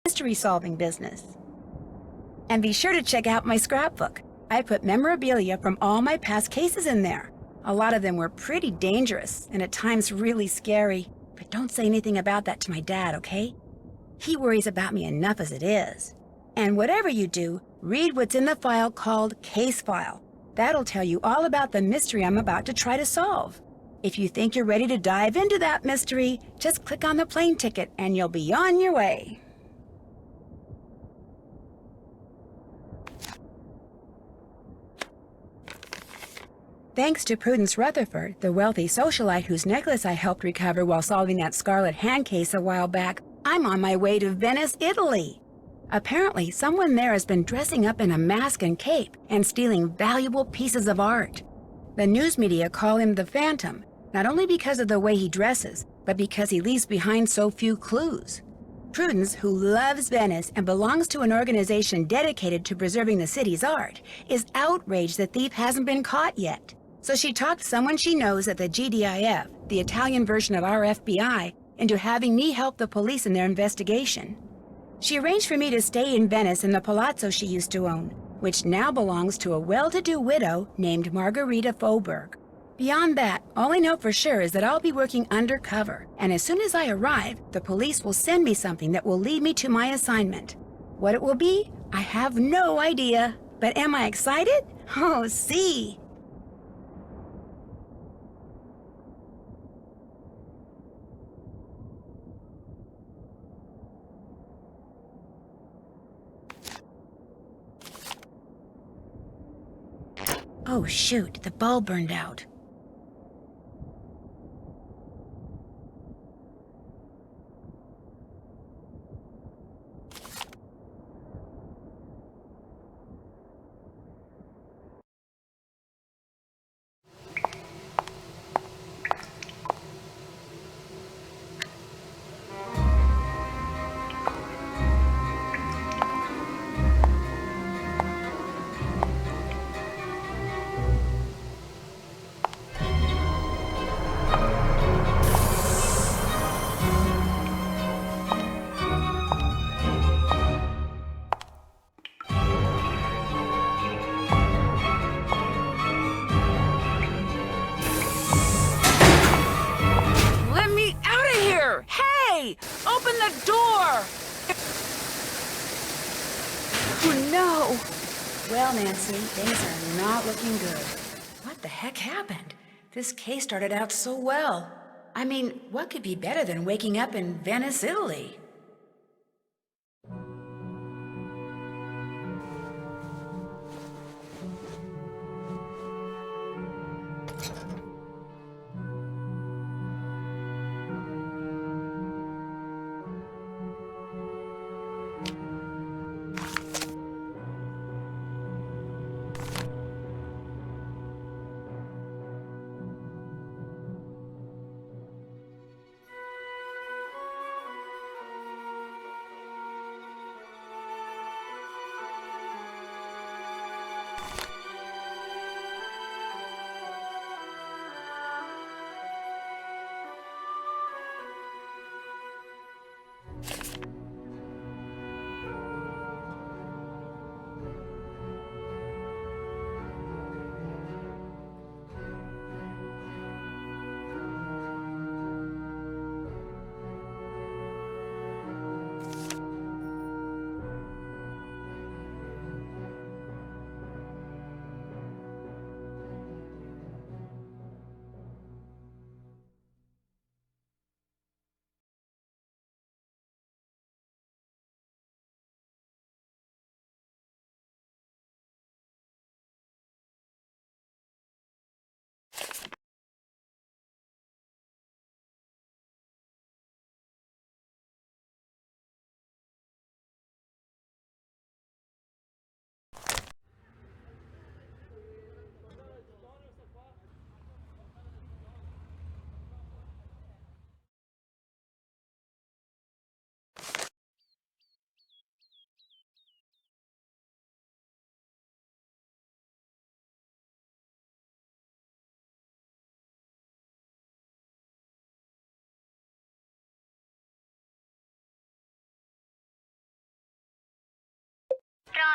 mystery-solving business. And be sure to check out my scrapbook. I put memorabilia from all my past cases in there. A lot of them were pretty dangerous and at times really scary. But don't say anything about that to my dad, okay? He worries about me enough as it is. And whatever you do, read what's in the file called Case File. That'll tell you all about the mystery I'm about to try to solve. If you think you're ready to dive into that mystery, just click on the plane ticket and you'll be on your way. Thanks to Prudence Rutherford, the wealthy socialite whose necklace I helped recover while solving that scarlet hand case a while back, I'm on my way to Venice, Italy. Apparently, someone there has been dressing up in a mask and cape and stealing valuable pieces of art. The news media call him the Phantom, not only because of the way he dresses, but because he leaves behind so few clues. Prudence, who loves Venice and belongs to an organization dedicated to preserving the city's art, is outraged the thief hasn't been caught yet. So she talked someone she knows at the GDIF, the Italian version of our FBI, into having me help the police in their investigation. She arranged for me to stay in Venice in the palazzo she used to own, which now belongs to a well-to-do widow named Margherita Faubourg. Beyond that, all I know for sure is that I'll be working undercover, and as soon as I arrive, the police will send me something that will lead me to my assignment. What it will be, I have no idea. But am I excited? Oh, see! Oh shoot, the bulb burned out. Hey! Open the door! Oh, no! Well, Nancy, things are not looking good. What the heck happened? This case started out so well. I mean, what could be better than waking up in Venice, Italy?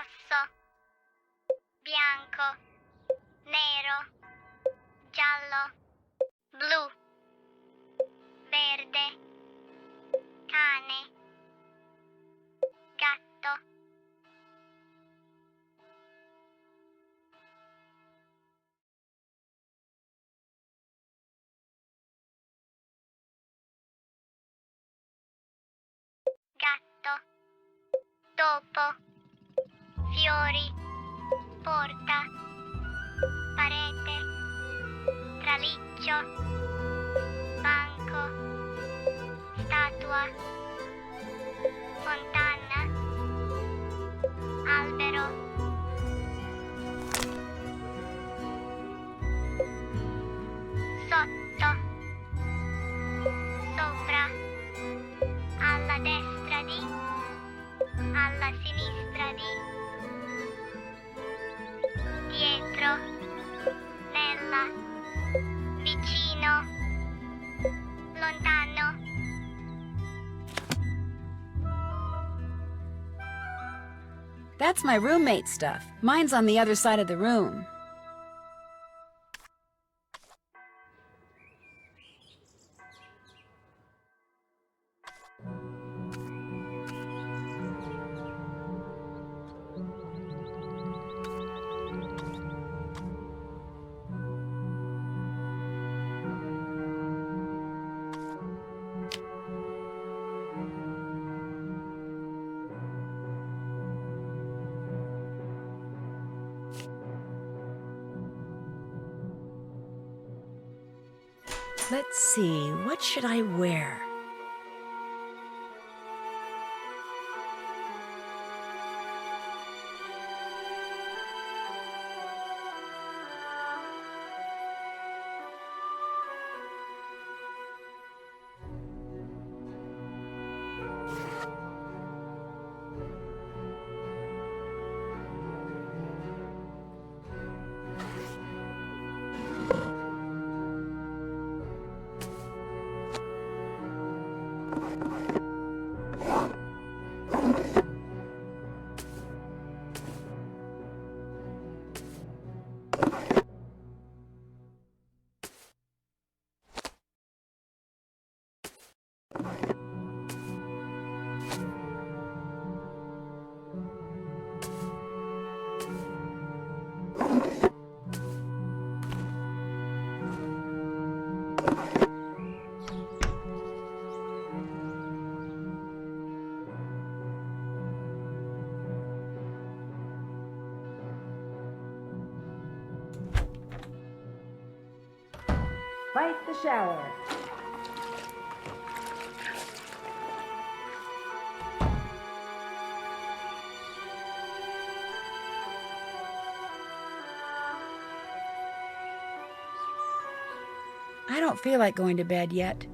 rosso, bianco, nero, giallo, blu, verde, cane, gatto. Gatto, topo, fiori, porta, parete, traliccio, banco, statua, fontana, albero. Sotto, sopra, alla destra di, alla sinistra di, dietro, nella, vicino, lontano. That's my roommate's stuff. Mine's on the other side of the room. Let's see, what should I wear? Fight the shower. I don't feel like going to bed yet.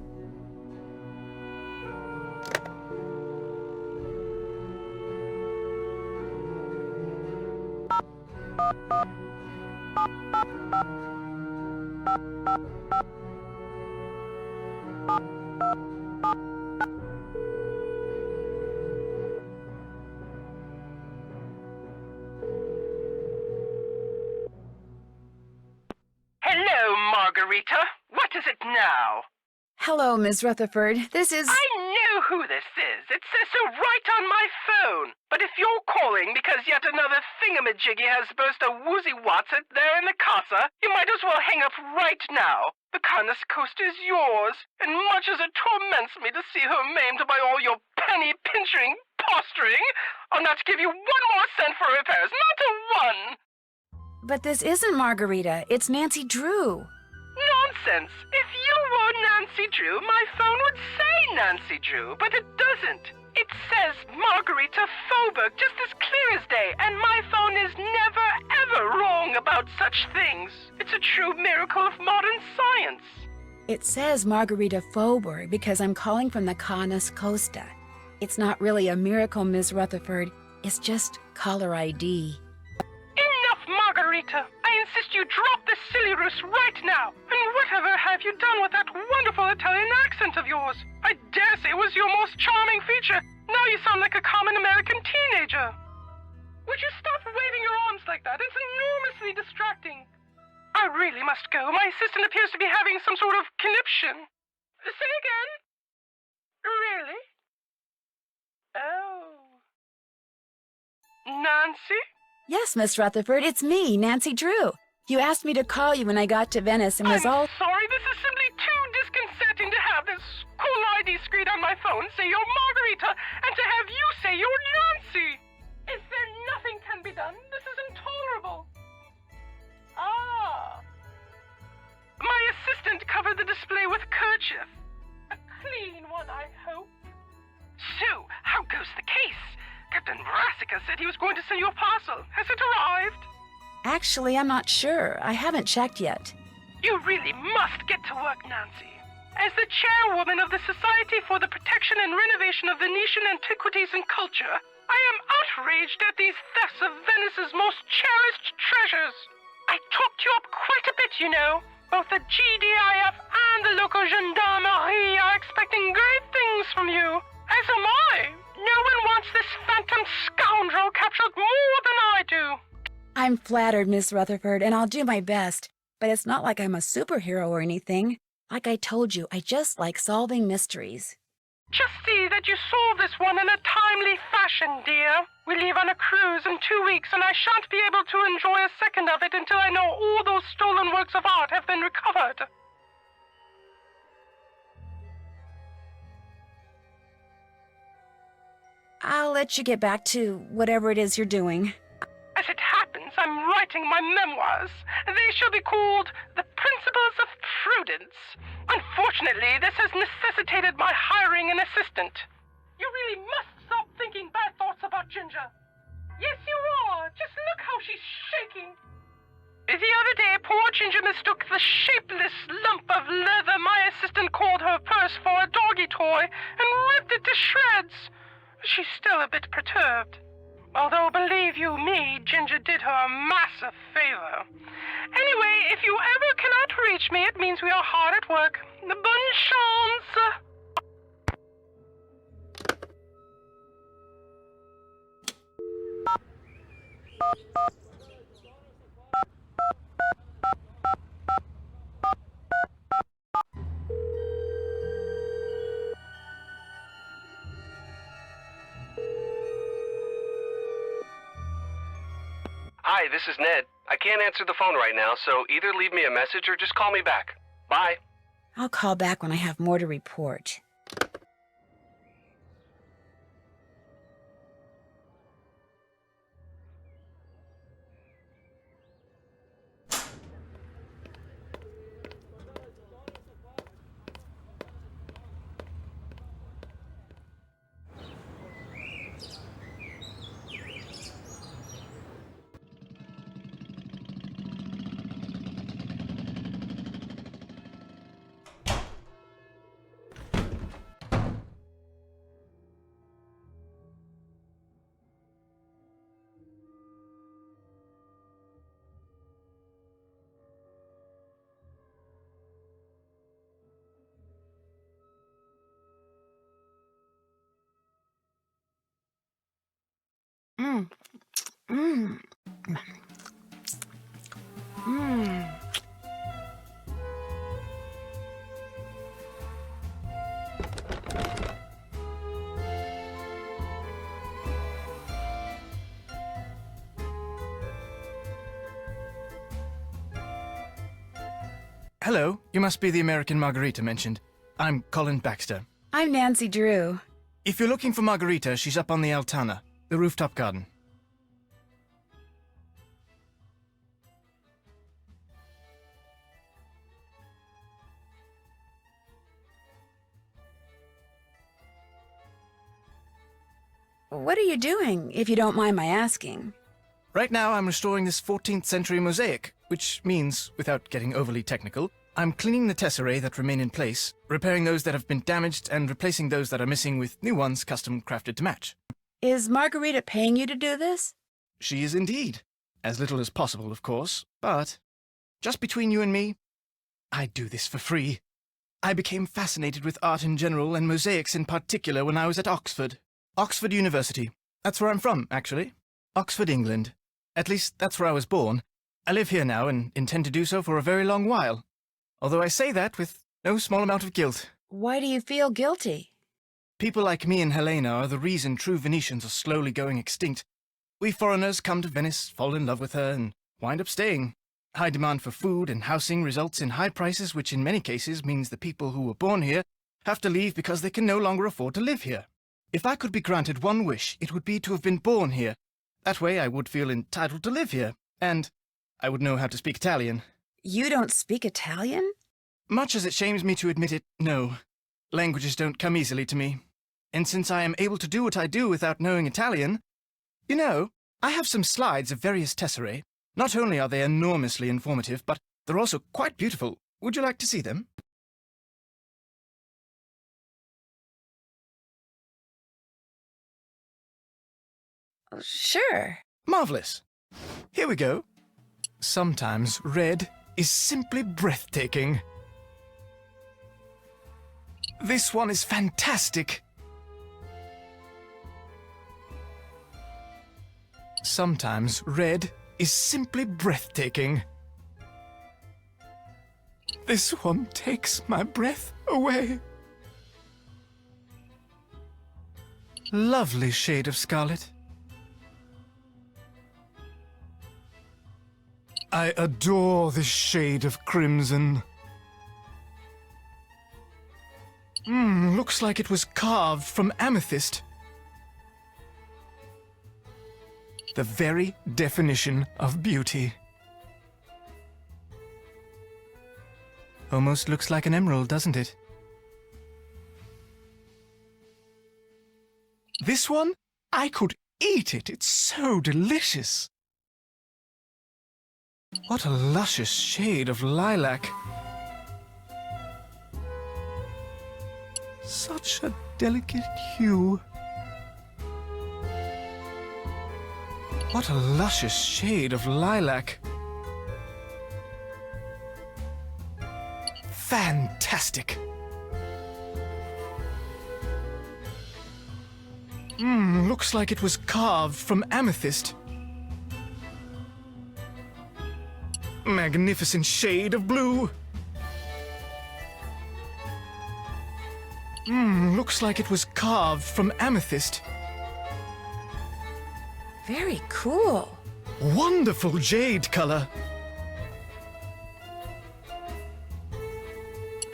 Hello, Margarita. What is it now? Hello, Miss Rutherford. This is... I know who this is. It says so right on my phone. But if you're calling because yet another thingamajiggy has burst a woozy Watson there in the casa, you might as well hang up right now. The Canis Coast is yours, and much as it torments me to see her maimed by all your penny-pinching posturing, I'll not give you one more cent for repairs, not a one! But this isn't Margarita. It's Nancy Drew. Nonsense! If you were Nancy Drew, my phone would say Nancy Drew, but it doesn't. It says Margarita Faubourg just as clear as day, and my phone is never, ever wrong about such things. It's a true miracle of modern science. It says Margarita Faubourg because I'm calling from the Canis Costa. It's not really a miracle, Miss Rutherford. It's just caller ID. Enough, Margarita! I insist you drop this silly ruse right now! And whatever have you done with that wonderful Italian accent of yours? I dare say it was your most charming feature. Now you sound like a common American teenager. Would you stop like that. It's enormously distracting. I really must go. My assistant appears to be having some sort of conniption. Say again? Really? Oh. Nancy? Yes, Miss Rutherford, it's me, Nancy Drew. You asked me to call you when I got to Venice and was all... I'm sorry, this is simply too disconcerting to have this cool ID screen on my phone say you're Margarita, and to have you say you're Nancy. Is there nothing can be done? This is intolerable. Ah. My assistant covered the display with kerchief. A clean one, I hope. So, how goes the case? Captain Brassica said he was going to send you a parcel. Has it arrived? Actually, I'm not sure. I haven't checked yet. You really must get to work, Nancy. As the chairwoman of the Society for the Protection and Renovation of Venetian Antiquities and Culture, I am outraged at these thefts of Venice's most cherished treasures. I talked you up quite a bit, you know. Both the GDIF and the local gendarmerie are expecting great things from you. As am I. No one wants this phantom scoundrel captured more than I do. I'm flattered, Miss Rutherford, and I'll do my best. But it's not like I'm a superhero or anything. Like I told you, I just like solving mysteries. Just see that you solve this one in a timely fashion, dear. We leave on a cruise in 2 weeks, and I shan't be able to enjoy a second of it until I know all those stolen works of art have been recovered. I'll let you get back to whatever it is you're doing. As it happens, I'm writing my memoirs. They shall be called The Principles of Prudence. Unfortunately, this has necessitated my hiring an assistant. You really must stop thinking bad thoughts about Ginger. Yes, you are. Just look how she's shaking. The other day, poor Ginger mistook the shapeless lump of leather my assistant called her purse for a doggy toy and ripped it to shreds. She's still a bit perturbed. Although, believe you me, Ginger did her a massive favor. Anyway, if you ever cannot reach me, it means we are hard at work. Bonne chance! Hi, this is Ned. I can't answer the phone right now, so either leave me a message or just call me back. Bye. I'll call back when I have more to report. Mmm. Mmm. Mmm. Hello, you must be the American Margarita mentioned. I'm Colin Baxter. I'm Nancy Drew. If you're looking for Margarita, she's up on the Altana, the rooftop garden. What are you doing, if you don't mind my asking? Right now, I'm restoring this 14th century mosaic, which means, without getting overly technical, I'm cleaning the tesserae that remain in place, repairing those that have been damaged, and replacing those that are missing with new ones custom crafted to match. Is Margarita paying you to do this? She is indeed. As little as possible, of course, but just between you and me, I do this for free. I became fascinated with art in general and mosaics in particular when I was at Oxford. Oxford University. That's where I'm from, actually. Oxford, England. At least, that's where I was born. I live here now and intend to do so for a very long while. Although I say that with no small amount of guilt. Why do you feel guilty? People like me and Helena are the reason true Venetians are slowly going extinct. We foreigners come to Venice, fall in love with her, and wind up staying. High demand for food and housing results in high prices, which in many cases means the people who were born here have to leave because they can no longer afford to live here. If I could be granted one wish, it would be to have been born here. That way I would feel entitled to live here, and I would know how to speak Italian. You don't speak Italian? Much as it shames me to admit it, no. Languages don't come easily to me. And since I am able to do what I do without knowing Italian, you know, I have some slides of various tesserae. Not only are they enormously informative, but they're also quite beautiful. Would you like to see them? Sure. Marvelous. Here we go. Sometimes red is simply breathtaking. This one is fantastic. Sometimes red is simply breathtaking. This one takes my breath away. Lovely shade of scarlet. I adore this shade of crimson. Looks like it was carved from amethyst. The very definition of beauty. Almost looks like an emerald, doesn't it? This one? I could eat it. It's so delicious. What a luscious shade of lilac. Such a delicate hue. What a luscious shade of lilac. Fantastic. Looks like it was carved from amethyst. Magnificent shade of blue. Looks like it was carved from amethyst. Very cool. Wonderful jade color.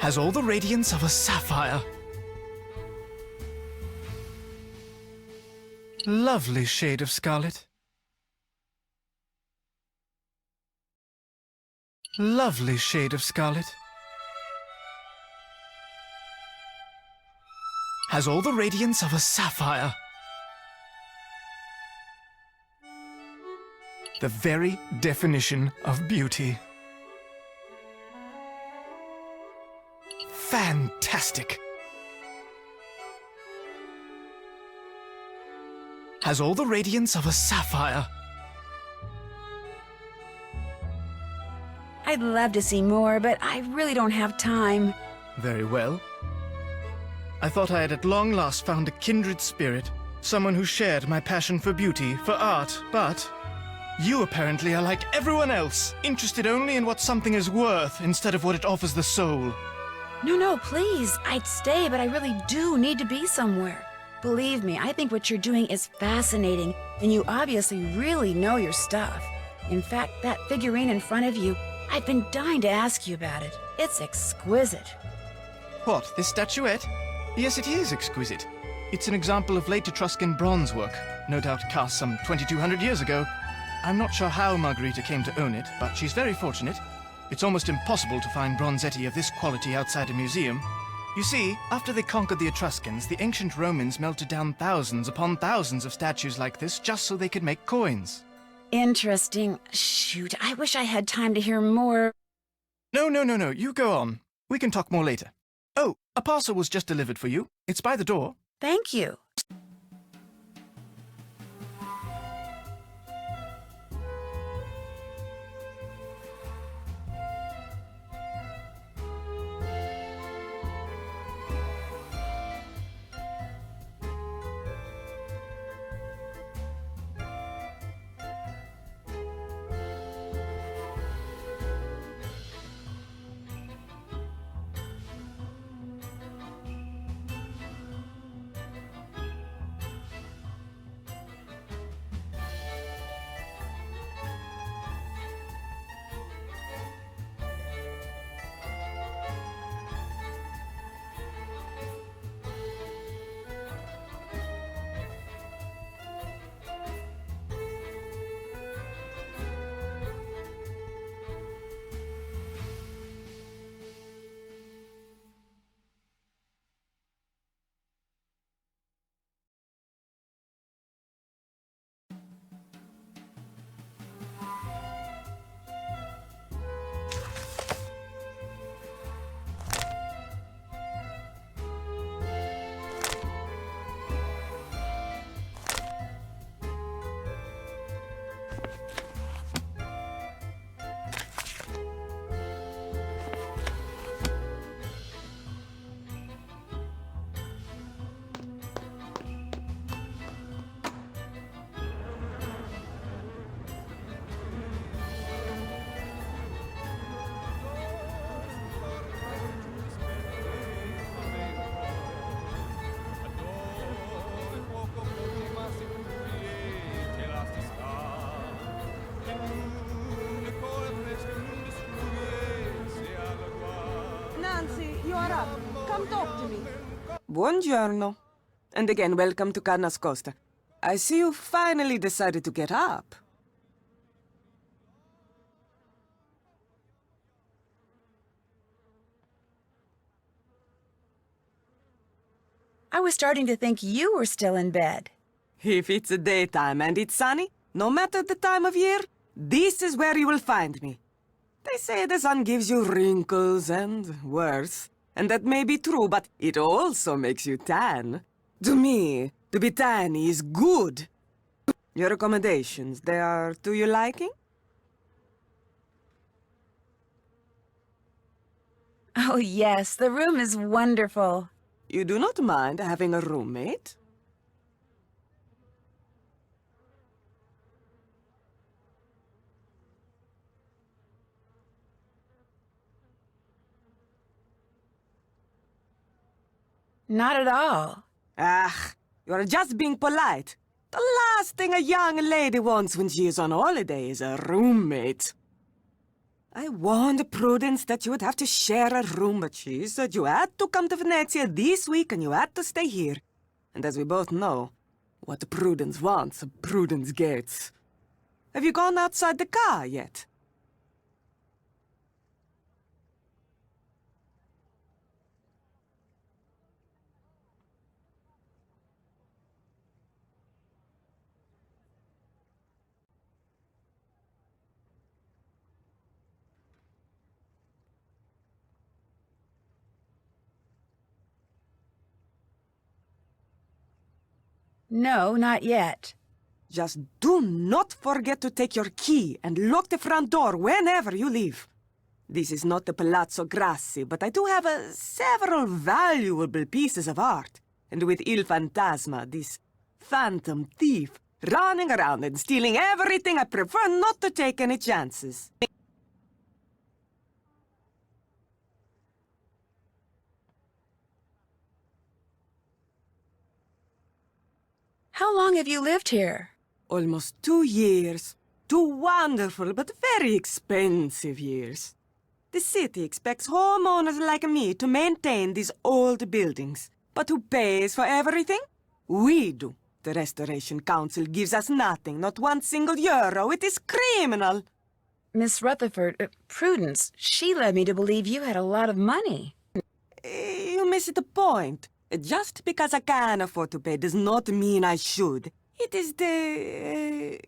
Has all the radiance of a sapphire. Lovely shade of scarlet. Lovely shade of scarlet. Has all the radiance of a sapphire. The very definition of beauty. Fantastic. Has all the radiance of a sapphire. I'd love to see more, but I really don't have time. Very well. I thought I had at long last found a kindred spirit, someone who shared my passion for beauty, for art, but you apparently are like everyone else, interested only in what something is worth instead of what it offers the soul. No, please. I'd stay, but I really do need to be somewhere. Believe me, I think what you're doing is fascinating, and you obviously really know your stuff. In fact, that figurine in front of you, I've been dying to ask you about it. It's exquisite. What, this statuette? Yes, it is exquisite. It's an example of late Etruscan bronze work, no doubt cast some 2,200 years ago. I'm not sure how Margherita came to own it, but she's very fortunate. It's almost impossible to find bronzetti of this quality outside a museum. You see, after they conquered the Etruscans, the ancient Romans melted down thousands upon thousands of statues like this just so they could make coins. Interesting. Shoot, I wish I had time to hear more. No, you go on. We can talk more later. Oh, a parcel was just delivered for you. It's by the door. Thank you. Come talk to me. Buongiorno. And again, welcome to Carnas Costa. I see you finally decided to get up. I was starting to think you were still in bed. If it's the daytime and it's sunny, no matter the time of year, this is where you will find me. They say the sun gives you wrinkles and worse, and that may be true, but it also makes you tan. To me, to be tan is good. Your accommodations, they are to your liking? Oh, yes, the room is wonderful. You do not mind having a roommate? Not at all. Ah, you are just being polite. The last thing a young lady wants when she is on holiday is a roommate. I warned Prudence that you would have to share a room, but she said you had to come to Venezia this week and you had to stay here. And as we both know, what Prudence wants, Prudence gets. Have you gone outside the car yet? No, not yet. Just do not forget to take your key and lock the front door whenever you leave. This is not the Palazzo Grassi, but I do have several valuable pieces of art. And with Il Fantasma, this phantom thief, running around and stealing everything, I prefer not to take any chances. How long have you lived here? Almost 2 years. 2 wonderful but very expensive years. The city expects homeowners like me to maintain these old buildings. But who pays for everything? We do. The Restoration Council gives us nothing, not 1 single euro. It is criminal. Miss Rutherford, Prudence, she led me to believe you had a lot of money. You missed the point. Just because I can afford to pay does not mean I should. It is the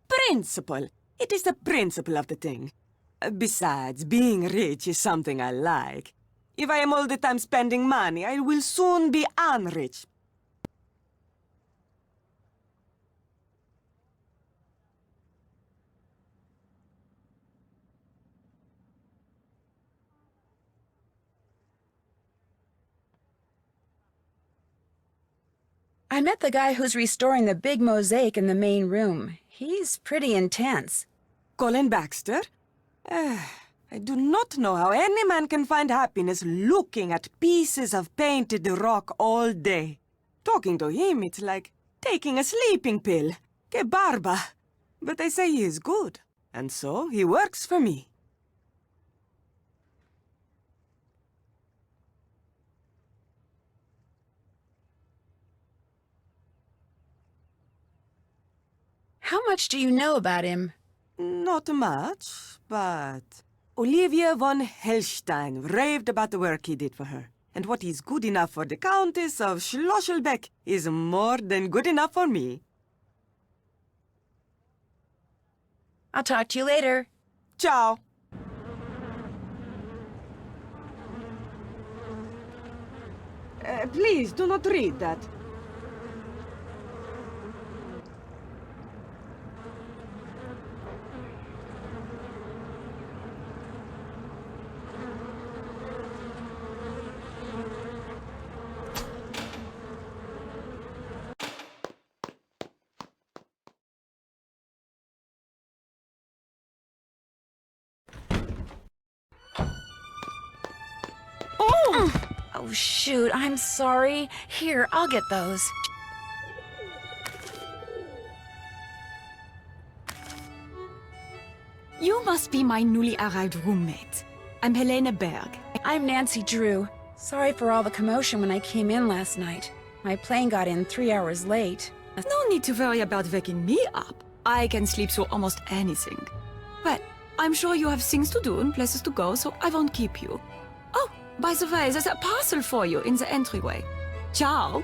principle. It is the principle of the thing. Besides, being rich is something I like. If I am all the time spending money, I will soon be unrich. I met the guy who's restoring the big mosaic in the main room. He's pretty intense. Colin Baxter? I do not know how any man can find happiness looking at pieces of painted rock all day. Talking to him, it's like taking a sleeping pill. Que barba! But they say he is good, and so he works for me. How much do you know about him? Not much, but Olivia von Hellstein raved about the work he did for her. And what is good enough for the Countess of Schlosselbeck is more than good enough for me. I'll talk to you later. Ciao. Please, do not read that. Oh, shoot, I'm sorry. Here, I'll get those. You must be my newly arrived roommate. I'm Helene Berg. I'm Nancy Drew. Sorry for all the commotion when I came in last night. My plane got in 3 hours late. No need to worry about waking me up. I can sleep through almost anything. Well, I'm sure you have things to do and places to go, so I won't keep you. Oh, by the way, there's a parcel for you in the entryway. Ciao.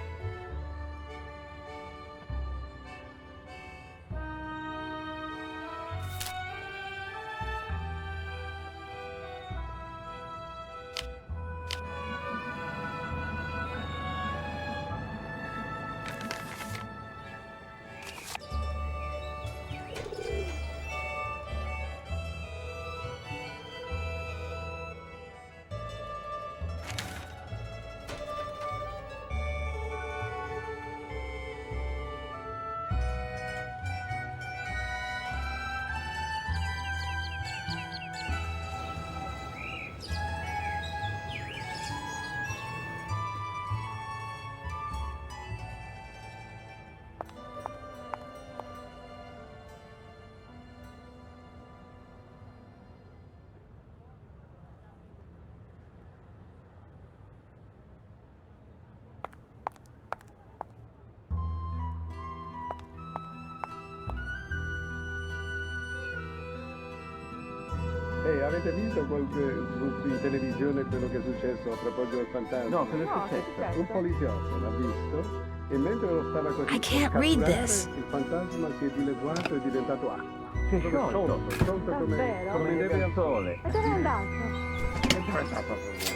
Ehi, avete visto in televisione quello che è successo a proposito del fantasma? No, cosa è successo? Un poliziotto l'ha visto e mentre lo stava così I can't per read catturare, this. il fantasma si è dileguato e è diventato acqua. Si è Proprio sciolto. sciolto come neve al sole. E dove è andato?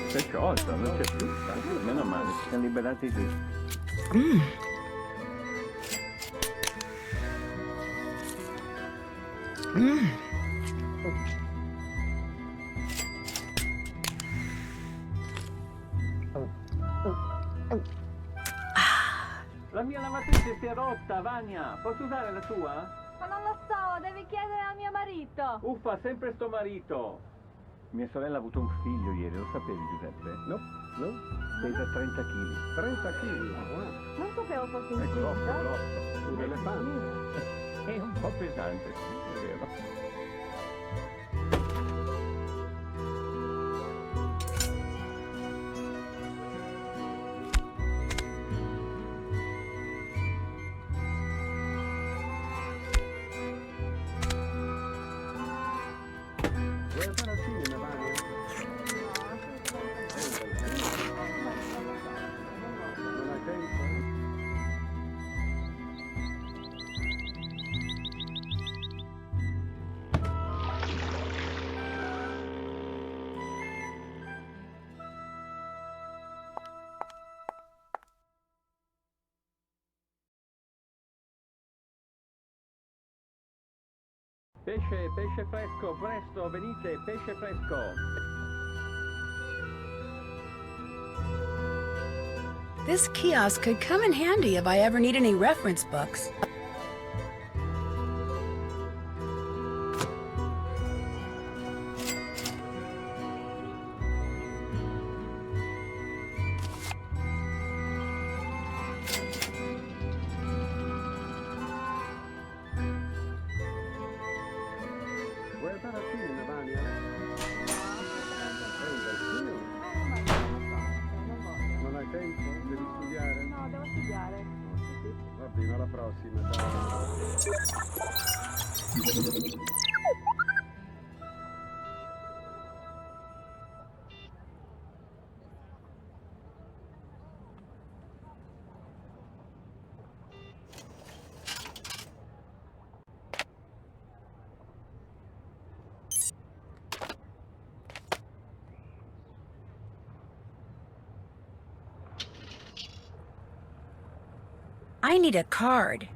Si è sciolto, non c'è più. Meno male, ci siamo liberati tutti. La mia lavatrice si è rotta, Vania. Posso usare la tua? Ma non lo so, devi chiedere a mio marito. Uffa, sempre sto marito. Mia sorella ha avuto un figlio ieri, lo sapevi, Giuseppe? No? Pesa 30 kg. 30 kg. Non sapevo fosse È grosso, incinta. grosso. Un elefante. È un po' pesante, sì, è vero. Vuoi andare al cinema, Vania? Non hai tempo? Pesce, pesce fresco, presto, venite, pesce fresco. This kiosk could come in handy if I ever need any reference books. Vuoi andare al cinema, Vania? Al cinema? Non voglio. Non hai tempo? Devi studiare? No, devo studiare. Va bene, alla prossima, ciao. I need a card.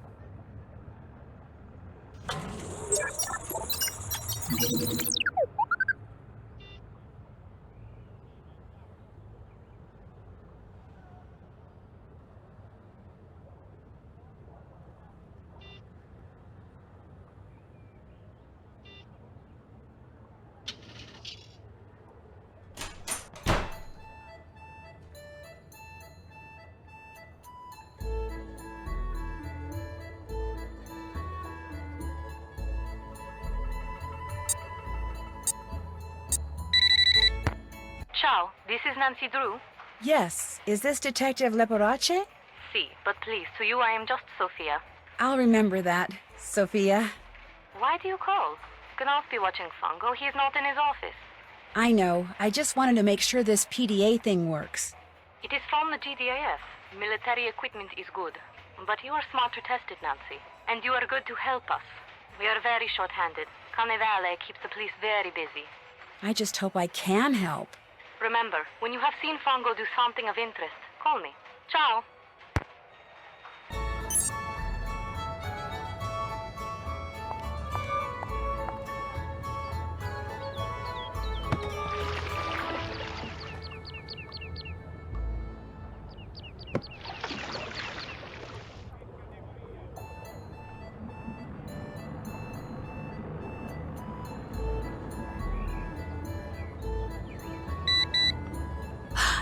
Ciao, this is Nancy Drew. Yes, is this Detective Leporace? Si, but please, to you I am just Sophia. I'll remember that, Sophia. Why do you call? Cannot be watching Fungo. He is not in his office. I know. I just wanted to make sure this PDA thing works. It is from the GDAF. Military equipment is good. But you are smarter tested, Nancy. And you are good to help us. We are very short-handed. Carnevale keeps the police very busy. I just hope I can help. Remember, when you have seen Fungo do something of interest, call me. Ciao.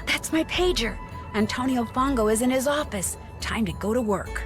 That's my pager. Antonio Fongo is in his office. Time to go to work.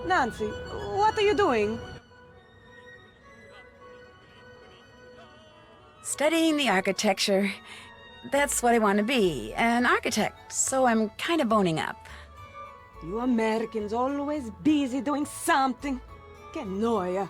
Nancy, what are you doing? Studying the architecture. That's what I want to be, an architect, so I'm kind of boning up. You Americans always busy doing something. Que noia.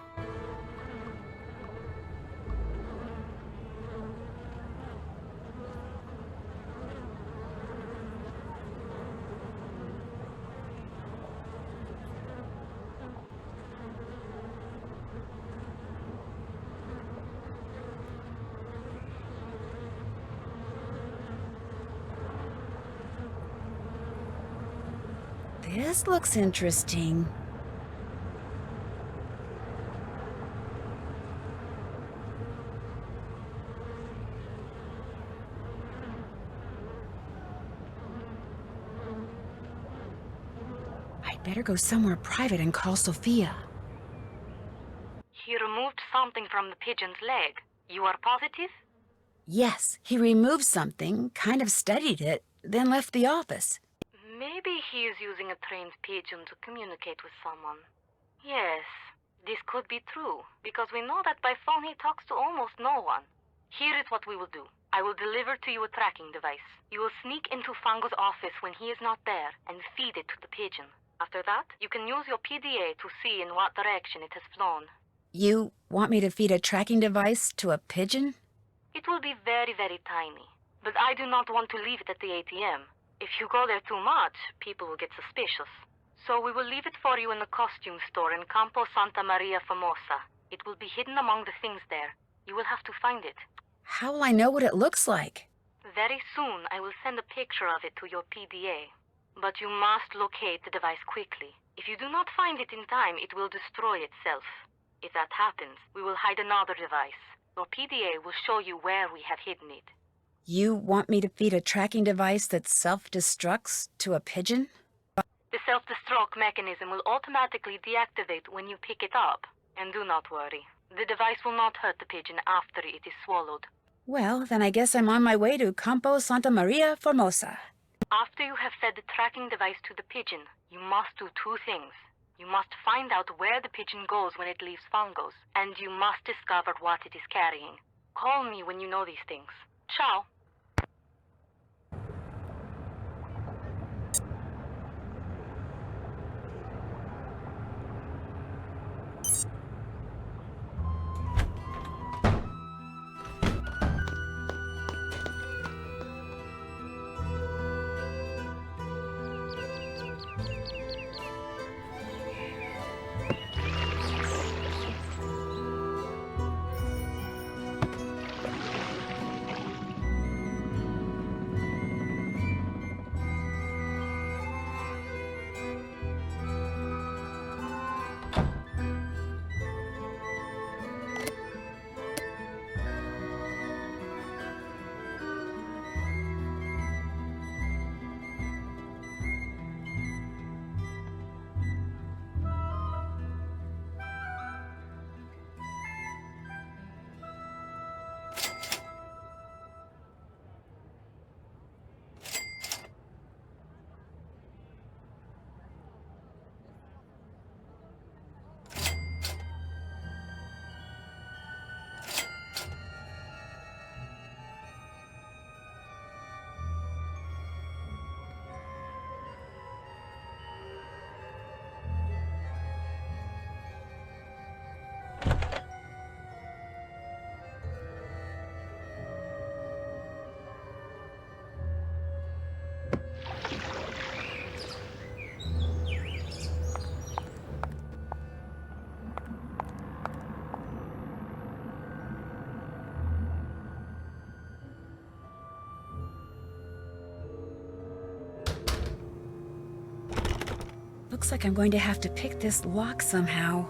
This looks interesting. I'd better go somewhere private and call Sophia. He removed something from the pigeon's leg. You are positive? Yes, he removed something, kind of studied it, then left the office. Maybe he is using a trained pigeon to communicate with someone. Yes, this could be true, because we know that by phone he talks to almost no one. Here is what we will do. I will deliver to you a tracking device. You will sneak into Fango's office when he is not there and feed it to the pigeon. After that, you can use your PDA to see in what direction it has flown. You want me to feed a tracking device to a pigeon? It will be very, very tiny, but I do not want to leave it at the ATM. If you go there too much, people will get suspicious. So we will leave it for you in the costume store in Campo Santa Maria Formosa. It will be hidden among the things there. You will have to find it. How will I know what it looks like? Very soon, I will send a picture of it to your PDA. But you must locate the device quickly. If you do not find it in time, it will destroy itself. If that happens, we will hide another device. Your PDA will show you where we have hidden it. You want me to feed a tracking device that self-destructs to a pigeon? The self-destruct mechanism will automatically deactivate when you pick it up. And do not worry. The device will not hurt the pigeon after it is swallowed. Well, then I guess I'm on my way to Campo Santa Maria Formosa. After you have fed the tracking device to the pigeon, you must do two things. You must find out where the pigeon goes when it leaves Fangos, and you must discover what it is carrying. Call me when you know these things. Ciao. Looks like I'm going to have to pick this lock somehow.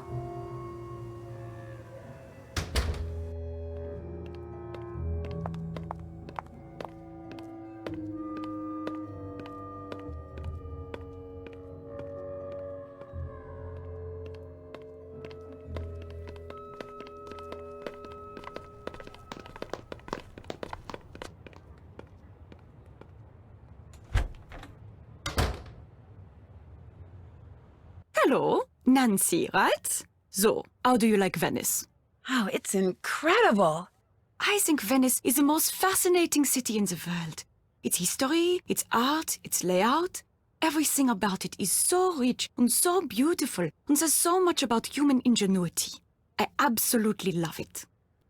Hello, Nancy, right? So, how do you like Venice? Oh, it's incredible! I think Venice is the most fascinating city in the world. Its history, its art, its layout, everything about it is so rich and so beautiful, and there's so much about human ingenuity. I absolutely love it.